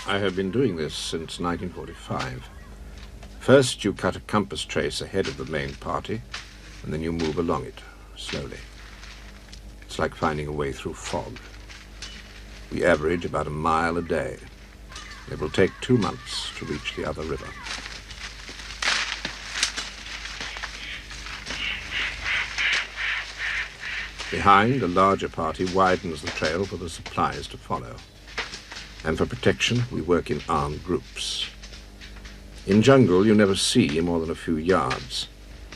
I have been doing this since 1945. First, you cut a compass trace ahead of the main party, and then you move along it, slowly. It's like finding a way through fog. We average about a mile a day. It will take 2 months to reach the other river. Behind, a larger party widens the trail for the supplies to follow. And for protection, we work in armed groups. In jungle, you never see more than a few yards,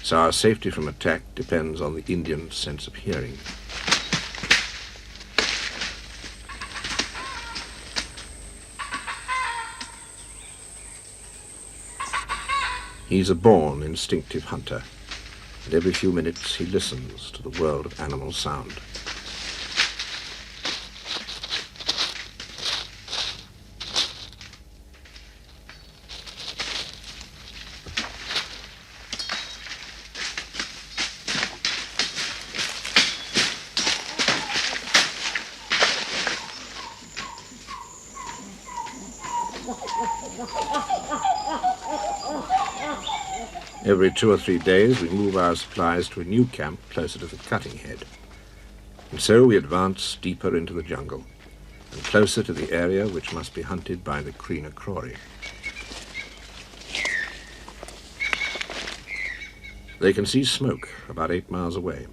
so our safety from attack depends on the Indian's sense of hearing. He's a born instinctive hunter, and every few minutes he listens to the world of animal sound. Every 2 or 3 days, we move our supplies to a new camp closer to the cutting head. And so we advance deeper into the jungle and closer to the area which must be hunted by the Kreenakrori. They can see smoke about 8 miles away.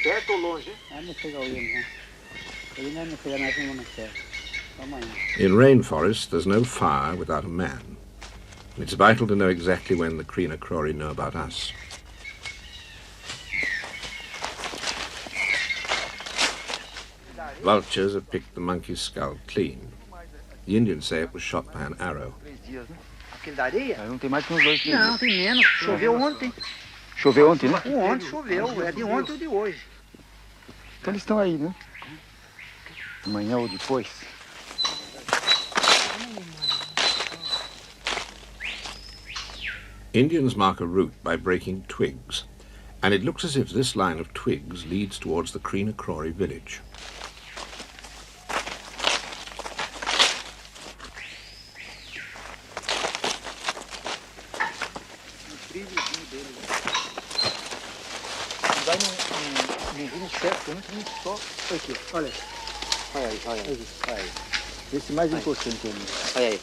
Perto ou longe? In rainforest, there's no fire without a man. It's vital to know exactly when the Kreenakrori know about us. Vultures have picked the monkey's skull clean. The Indians say it was shot by an arrow. Aquele da areia? Não tem mais que uns 2 dias. Não, tem menos. Choveu ontem. Choveu ontem, né? Ontem choveu. É de ontem ou de hoje. Então eles estão aí, né? Amanhã ou depois. Indians mark a route by breaking twigs, and it looks as if this line of twigs leads towards the Kreenakrori village. Vai num rumo certo, muito só. Olha aqui, olha. Olha aí, olha aí. Olha aí. Esse mais importante ali. Olha aí.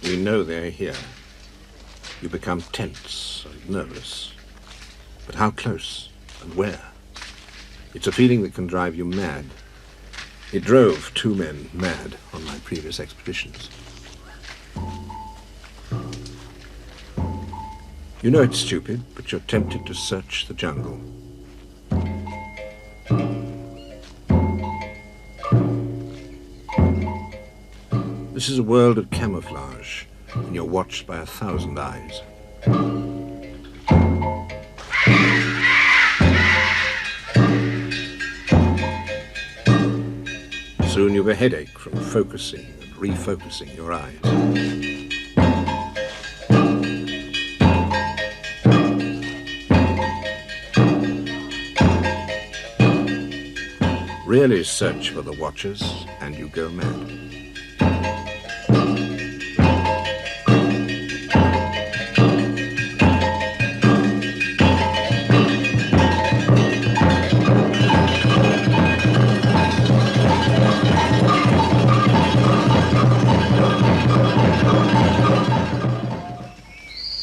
We know they're here. You become tense and nervous. But how close and where? It's a feeling that can drive you mad. It drove 2 men mad on my previous expeditions. You know it's stupid, but you're tempted to search the jungle. This is a world of camouflage, and you're watched by 1,000 eyes. Soon you've a headache from focusing and refocusing your eyes. Really search for the watchers, and you go mad.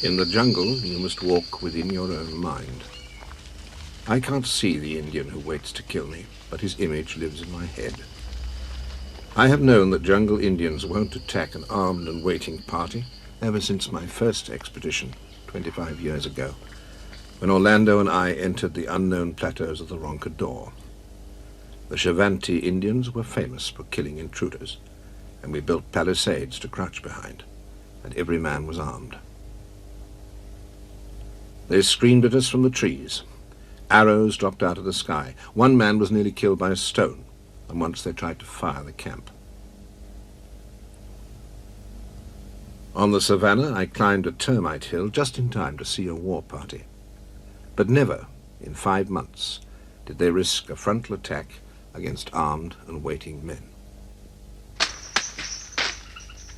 In the jungle, you must walk within your own mind. I can't see the Indian who waits to kill me, but his image lives in my head. I have known that jungle Indians won't attack an armed and waiting party ever since my first expedition, 25 years ago, when Orlando and I entered the unknown plateaus of the Roncador. The Shavanti Indians were famous for killing intruders, and we built palisades to crouch behind, and every man was armed. They screamed at us from the trees. Arrows dropped out of the sky. One man was nearly killed by a stone, and once they tried to fire the camp. On the savannah, I climbed a termite hill just in time to see a war party. But never, in 5 months, did they risk a frontal attack against armed and waiting men.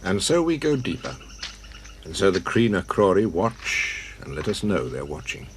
And so we go deeper. And so the Cree na Crori watch and let us know they're watching.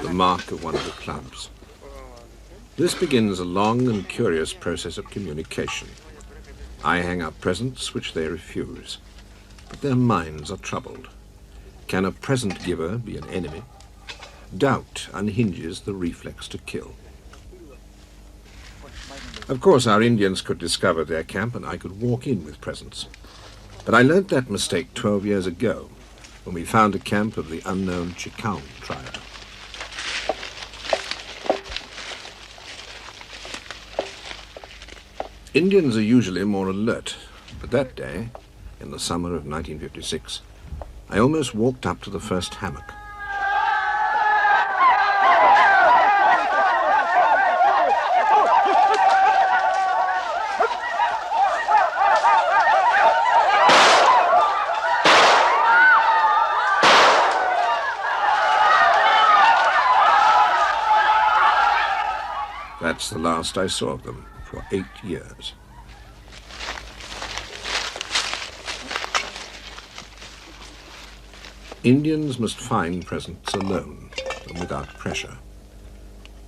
The mark of one of the clubs. This begins a long and curious process of communication. I hang up presents which they refuse, but their minds are troubled. Can a present giver be an enemy? Doubt unhinges the reflex to kill. Of course, our Indians could discover their camp and I could walk in with presents. But I learnt that mistake 12 years ago when we found a camp of the unknown Chikaun tribe. Indians are usually more alert, but that day, in the summer of 1956, I almost walked up to the first hammock. That's the last I saw of them for 8 years. Indians must find presents alone and without pressure.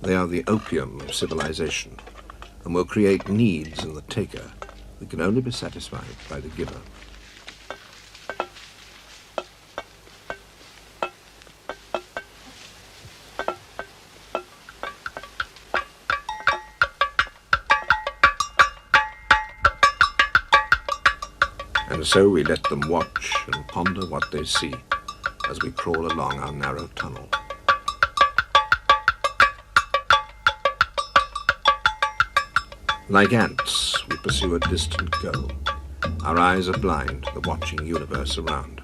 They are the opium of civilization and will create needs in the taker that can only be satisfied by the giver. And so we let them watch and ponder what they see as we crawl along our narrow tunnel. Like ants, we pursue a distant goal. Our eyes are blind to the watching universe around.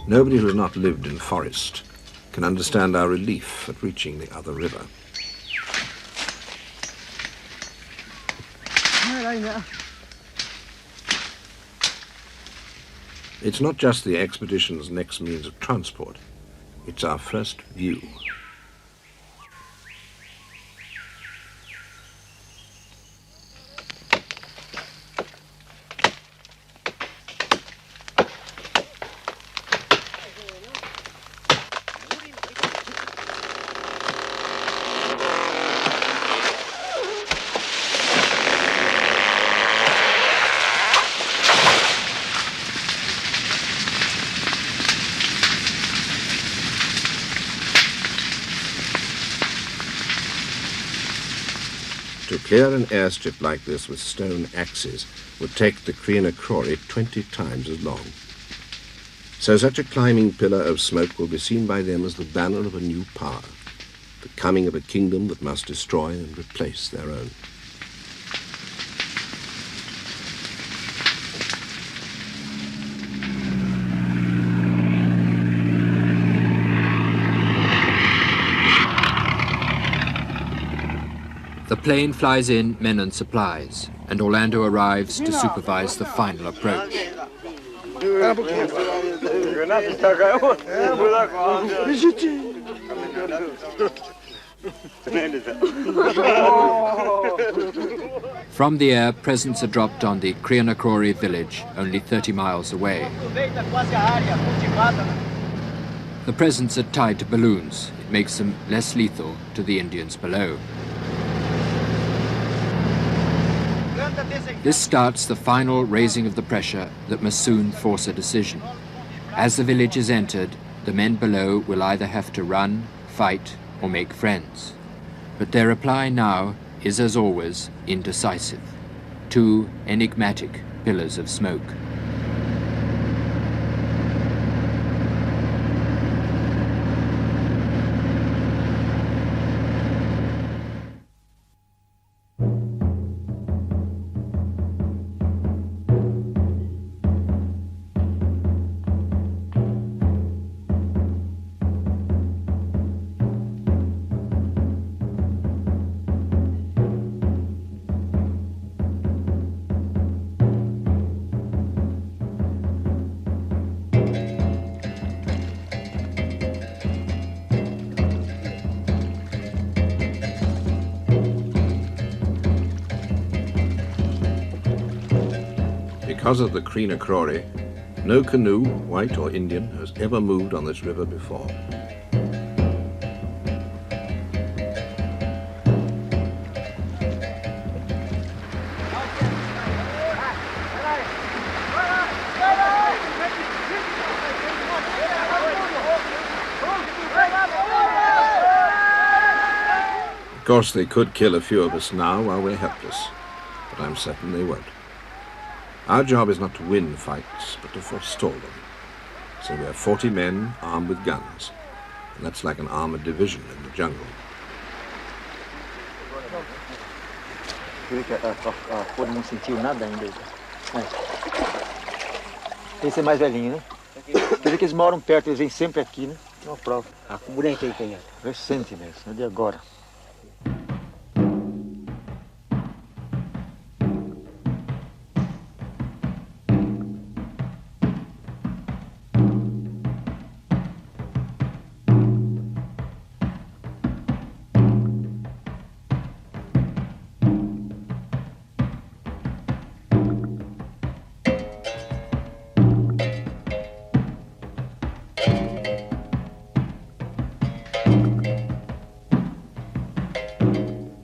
Nobody who has not lived in forest can understand our relief at reaching the other river. It's not just the expedition's next means of transport, it's our first view. To clear an airstrip like this with stone axes would take the Cree na Crori 20 times as long. So such a climbing pillar of smoke will be seen by them as the banner of a new power, the coming of a kingdom that must destroy and replace their own. The plane flies in men and supplies, and Orlando arrives to supervise the final approach. From the air, presents are dropped on the Cree na Crori village, only 30 miles away. The presents are tied to balloons. It makes them less lethal to the Indians below. This starts the final raising of the pressure that must soon force a decision. As the village is entered, the men below will either have to run, fight, or make friends. But their reply now is, as always, indecisive. Two enigmatic pillars of smoke. Because of the Creena Crowry, no canoe, white or Indian, has ever moved on this river before. Of course, they could kill a few of us now while we're helpless, but I'm certain they won't. Our job is not to win fights, but to forestall them. So we have 40 men armed with guns, and that's like an armored division in the jungle. Pô, não sentiu nada ainda. Esse é mais velhinho, né? Quer dizer que eles moram perto, eles vêm sempre aqui, né? Uma prova. Ah, que boneco aí tem? Recente mesmo, não é de agora.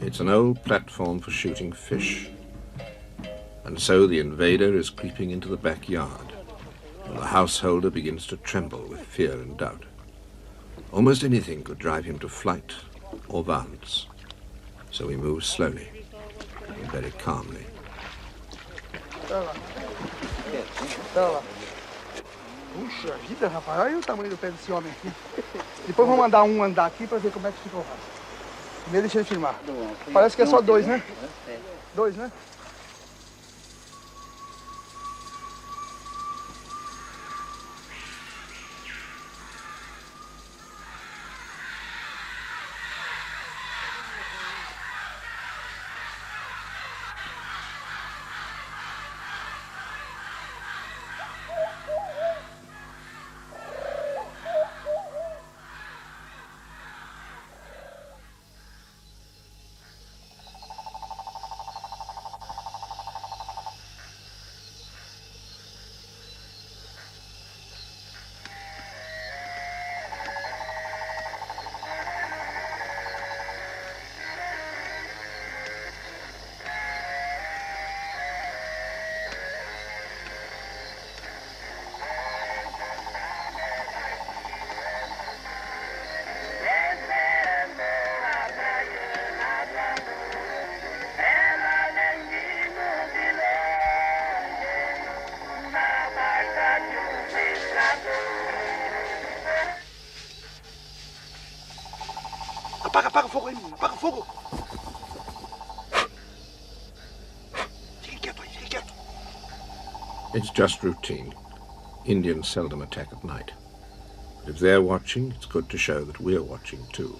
It's an old platform for shooting fish. And so the invader is creeping into the backyard, and the householder begins to tremble with fear and doubt. Almost anything could drive him to flight or violence. So he moves slowly and very calmly. Puxa vida, rapaz, olha o tamanho do pé desse homem aqui. Depois vou mandar um andar aqui pra ver como é que ficou o resto. Primeiro deixa ele filmar. Parece que é só dois, né? Dois, né? Apaga o fogo aí, menino. Apaga o fogo. Fique quieto aí, fique quieto. It's just routine. Indians seldom attack at night. But if they're watching, it's good to show that we're watching too.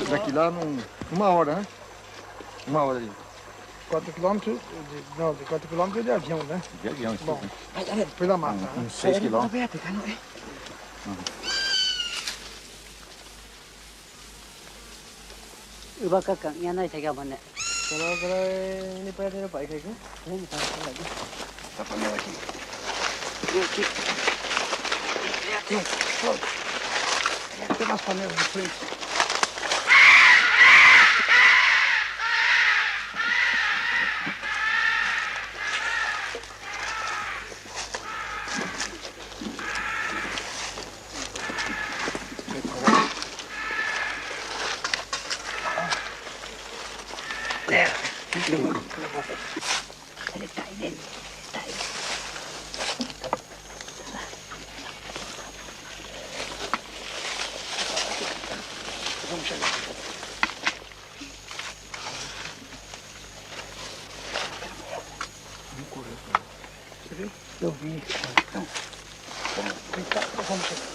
Daqui lá uma hora, né? Uma hora ali. 4 quilômetros, não, de 4 quilômetros de avião, né? De avião, bom. Pela mata, né? Uns 6 quilômetros. Ubakaka, yana saya bane. Kalau ini pada apa kayak gitu? Ini tak lagi. Apa lagi? Lihat. Tem umas panelas de frente. Vamos chegar. Você viu? Eu vi. Então, vem cá, vamos chegar.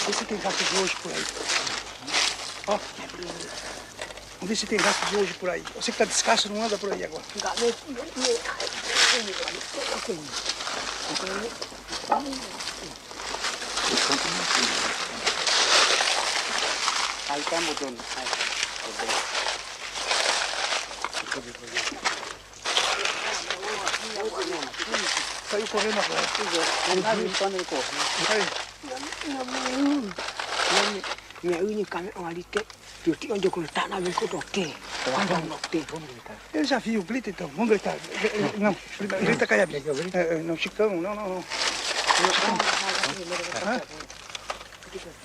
Vê se tem rastro de hoje por aí. Ó. Vamos ver se tem rastro de hoje por aí. Você que tá descalço não anda por aí agora. Aí tá mudando. Saiu correndo agora. Aí. Eu já vi o grita então. Vamos gritar. Não, grita Caiabi. Não, Chicão, não.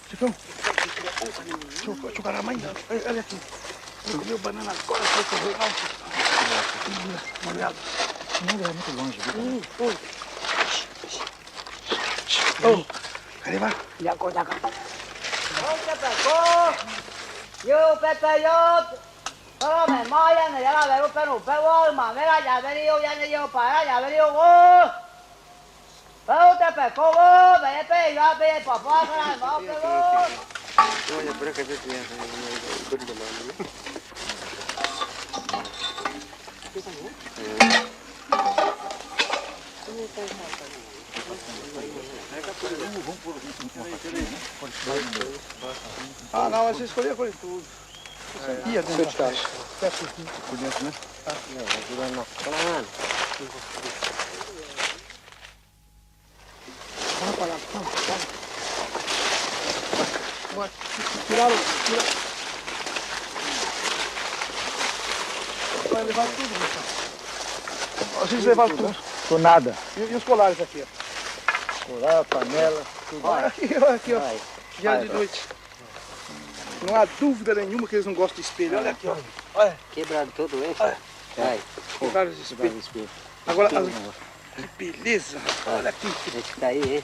Chicão. Chucará mãe. Olha aqui. Ele comeu banana agora, foi correr. Molhado. Não é muito longe, viu? Ô, cadê vai? Yo, Pepe, yo. Pero me moyan, ya la veo, pero mamera, ya venido, ya ni yo para, ya venido, vos. Pero te pecó, vos, me yo a pedir papá, para no, que vos. Oye, pero es que te tienes Ah, não, você escolheu por tudo. Ia dentro da caixa. por dentro, né? Vamos para lá, vamos. Tiraram. Vai levar tudo, Gustavo. Vocês levaram tudo. Por nada. E os colares aqui, ó. Colar, panela, tudo. Olha aqui, ó. Dia de noite. Não há dúvida nenhuma que eles não gostam de espelho. Olha aqui, ó. Olha. Quebrado todo esse. Olha. Vai. Quebraram os espelhos. Agora, que beleza. Olha aqui. Esse tá aí, hein?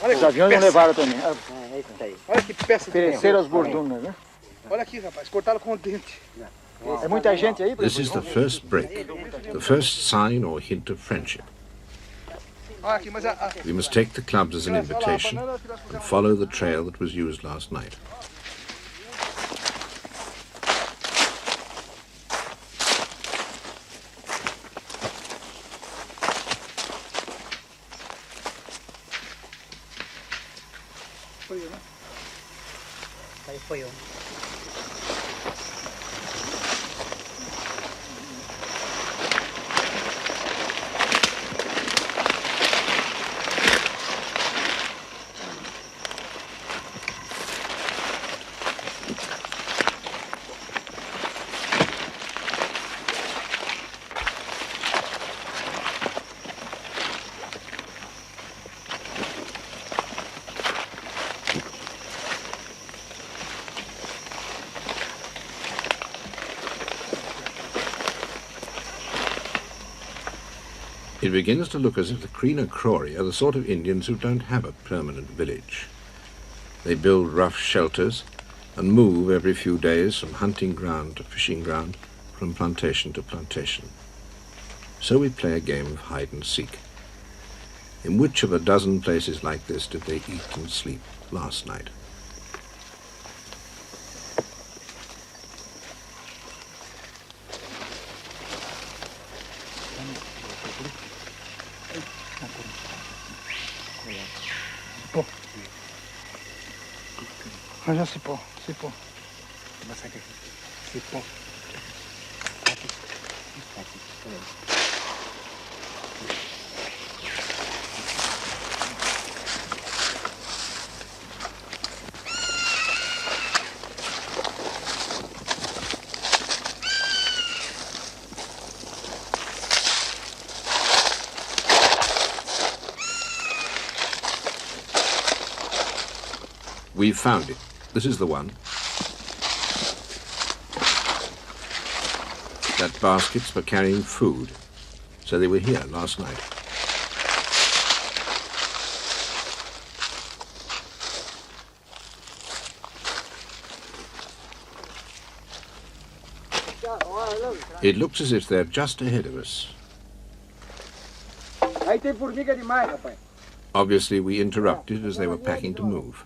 Olha Os que aviões não peça. levaram também. Esse tá aí. Olha que peça de Ofereceram as bordunas, né? Olha aqui, rapaz. Cortaram com o dente. É muita gente aí? This is the first break, the first sign or hint of friendship. Olha aqui, mas We must take the clubs as an invitation and follow the trail that was used last night. Aí foi um. It begins to look as if the Crean Crowry are the sort of Indians who don't have a permanent village. They build rough shelters and move every few days from hunting ground to fishing ground, from plantation to plantation. So we play a game of hide and seek. In which of a dozen places like this did they eat and sleep last night? Mas já se pô. We've found it. This is the one. That basket's for carrying food. So they were here last night. It looks as if they're just ahead of us. Aí tem formiga demais, rapaz. Obviously, we interrupted as they were packing to move.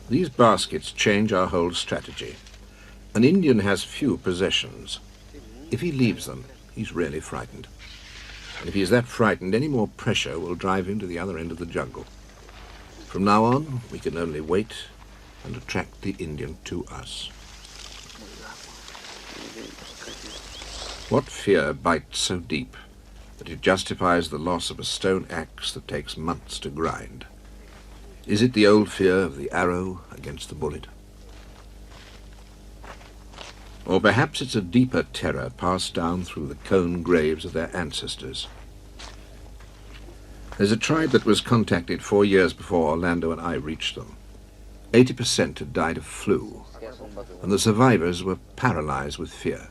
These baskets change our whole strategy. An Indian has few possessions. If he leaves them, he's really frightened. And if he's that frightened, any more pressure will drive him to the other end of the jungle. From now on, we can only wait and attract the Indian to us. What fear bites so deep that it justifies the loss of a stone axe that takes months to grind? Is it the old fear of the arrow against the bullet? Or perhaps it's a deeper terror passed down through the cone graves of their ancestors. There's a tribe that was contacted 4 years before Orlando and I reached them. 80% had died of flu, and the survivors were paralyzed with fear,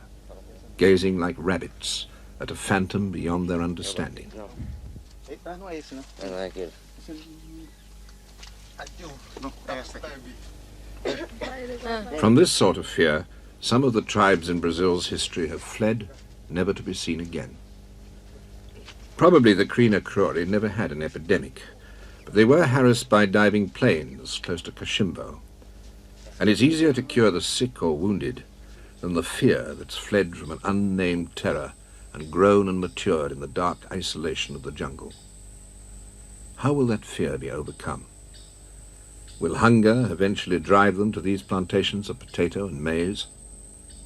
gazing like rabbits at a phantom beyond their understanding. Não é aquele. From this sort of fear, some of the tribes in Brazil's history have fled, never to be seen again. Probably the Krina-Krori never had an epidemic, but they were harassed by diving planes close to Kashimbo. And it's easier to cure the sick or wounded than the fear that's fled from an unnamed terror and grown and matured in the dark isolation of the jungle. How will that fear be overcome? Will hunger eventually drive them to these plantations of potato and maize?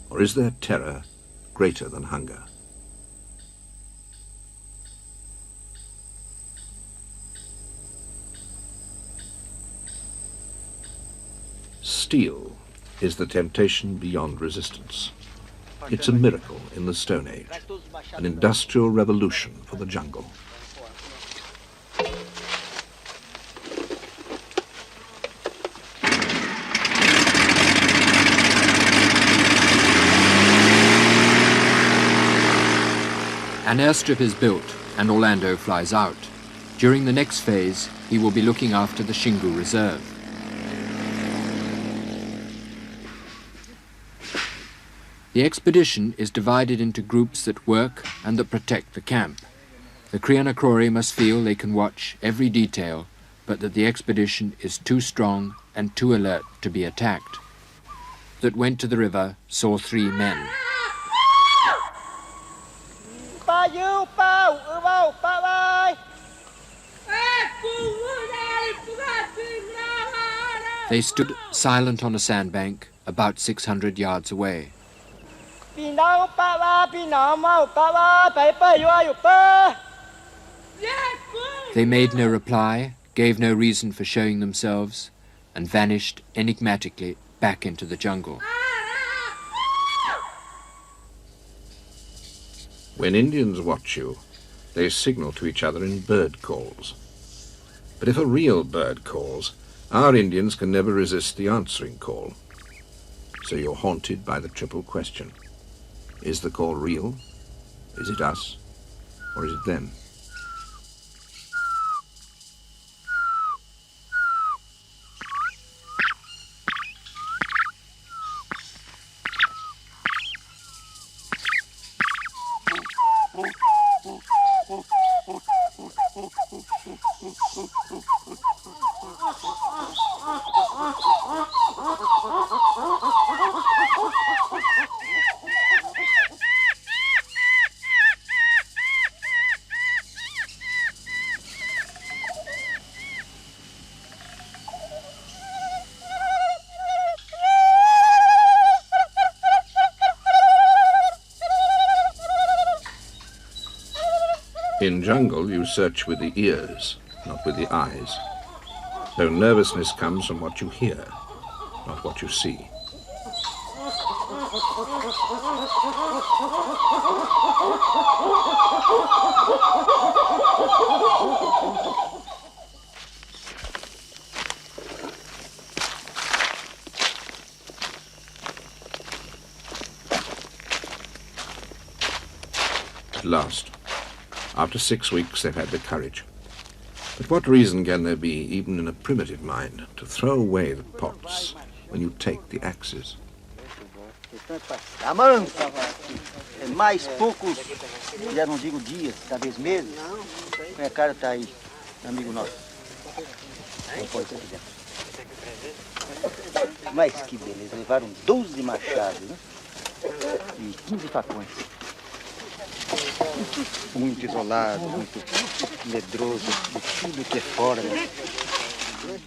Or is their terror greater than hunger? Steel is the temptation beyond resistance. It's a miracle in the Stone Age, an industrial revolution for the jungle. An airstrip is built and Orlando flies out. During the next phase, he will be looking after the Xingu Reserve. The expedition is divided into groups that work and that protect the camp. The Krina-Krori must feel they can watch every detail, but that the expedition is too strong and too alert to be attacked. That went to the river saw 3 men. They stood silent on a sandbank about 600 yards away. They made no reply, gave no reason for showing themselves, and vanished enigmatically back into the jungle. When Indians watch you, they signal to each other in bird calls. But if a real bird calls, our Indians can never resist the answering call. So you're haunted by the triple question. Is the call real? Is it us? Or is it them? In jungle, you search with the ears, not with the eyes. So nervousness comes from what you hear, not what you see. At last, after 6 weeks, they've had the courage. But what reason can there be, even in a primitive mind, to throw away the pots when you take the axes? Amansa, é mais poucos, já não digo dias, talvez meses. Minha cara tá aí, amigo nosso. Não pode ser dentro. Mas que beleza, levaram 12 machados, né? E 15 facões. Muito isolado, muito medroso, de tudo que é fora. Né?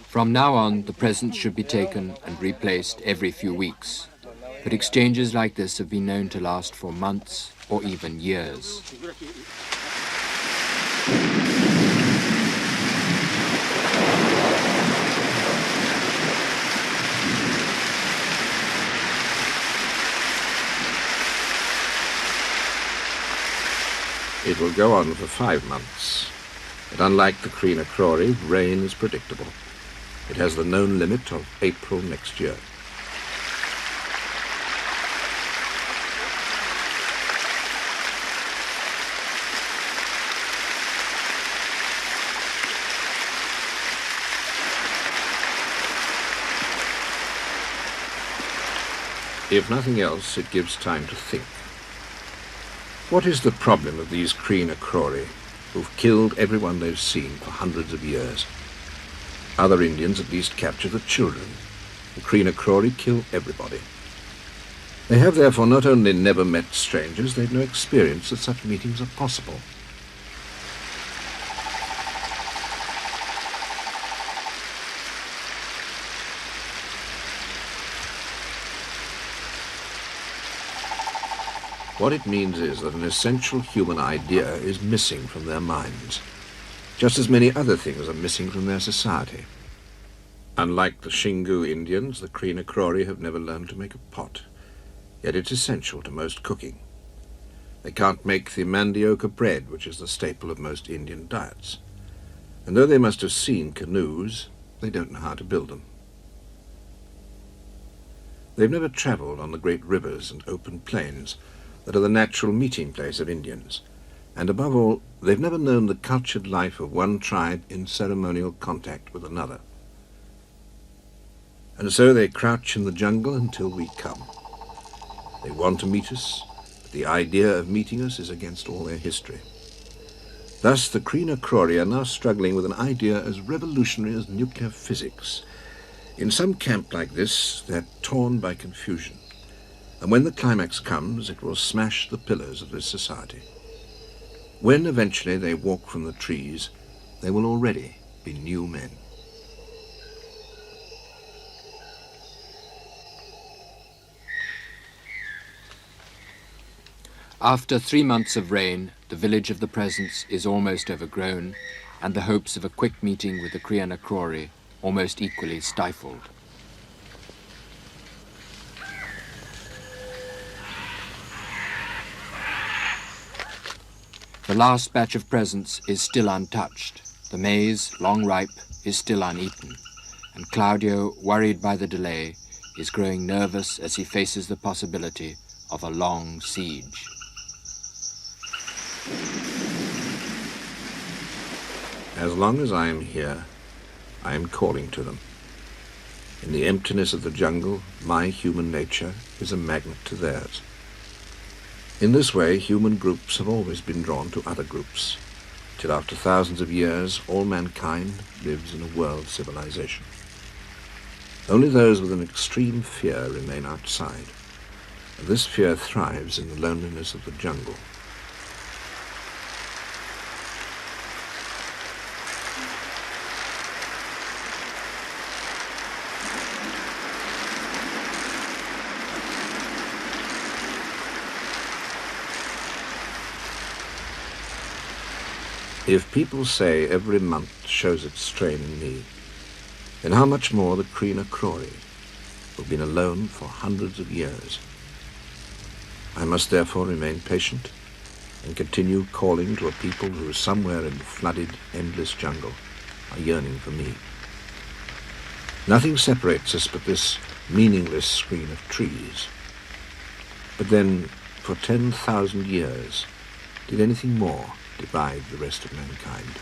From now on, the presents should be taken and replaced every few weeks. But exchanges like this have been known to last for months or even years. It will go on for 5 months. But unlike the Crean Crory, rain is predictable. It has the known limit of April next year. If nothing else, it gives time to think. What is the problem of these Crean Crory, who've killed everyone they've seen for hundreds of years? Other Indians at least capture the children. The Crean Crory kill everybody. They have therefore not only never met strangers, they've no experience that such meetings are possible. What it means is that an essential human idea is missing from their minds, just as many other things are missing from their society. Unlike the Xingu Indians, the Crean Crory have never learned to make a pot, yet it's essential to most cooking. They can't make the mandioca bread, which is the staple of most Indian diets. And though they must have seen canoes, they don't know how to build them. They've never travelled on the great rivers and open plains that are the natural meeting place of Indians. And above all, they've never known the cultured life of one tribe in ceremonial contact with another. And so they crouch in the jungle until we come. They want to meet us, but the idea of meeting us is against all their history. Thus, the Crean Crory are now struggling with an idea as revolutionary as nuclear physics. In some camp like this, they're torn by confusion. And when the climax comes, it will smash the pillars of this society. When eventually they walk from the trees, they will already be new men. After 3 months of rain, the village of the Presence is almost overgrown, and the hopes of a quick meeting with the Crean Crory almost equally stifled. The last batch of presents is still untouched. The maize, long ripe, is still uneaten, and Claudio, worried by the delay, is growing nervous as he faces the possibility of a long siege. As long as I am here, I am calling to them. In the emptiness of the jungle, my human nature is a magnet to theirs. In this way, human groups have always been drawn to other groups, till after thousands of years, all mankind lives in a world civilization. Only those with an extreme fear remain outside, and this fear thrives in the loneliness of the jungle. If people say every month shows its strain in me, then how much more the Crean Crory, who've been alone for hundreds of years. I must therefore remain patient and continue calling to a people who somewhere in the flooded, endless jungle are yearning for me. Nothing separates us but this meaningless screen of trees. But then, for 10,000 years, did anything more divide the rest of mankind?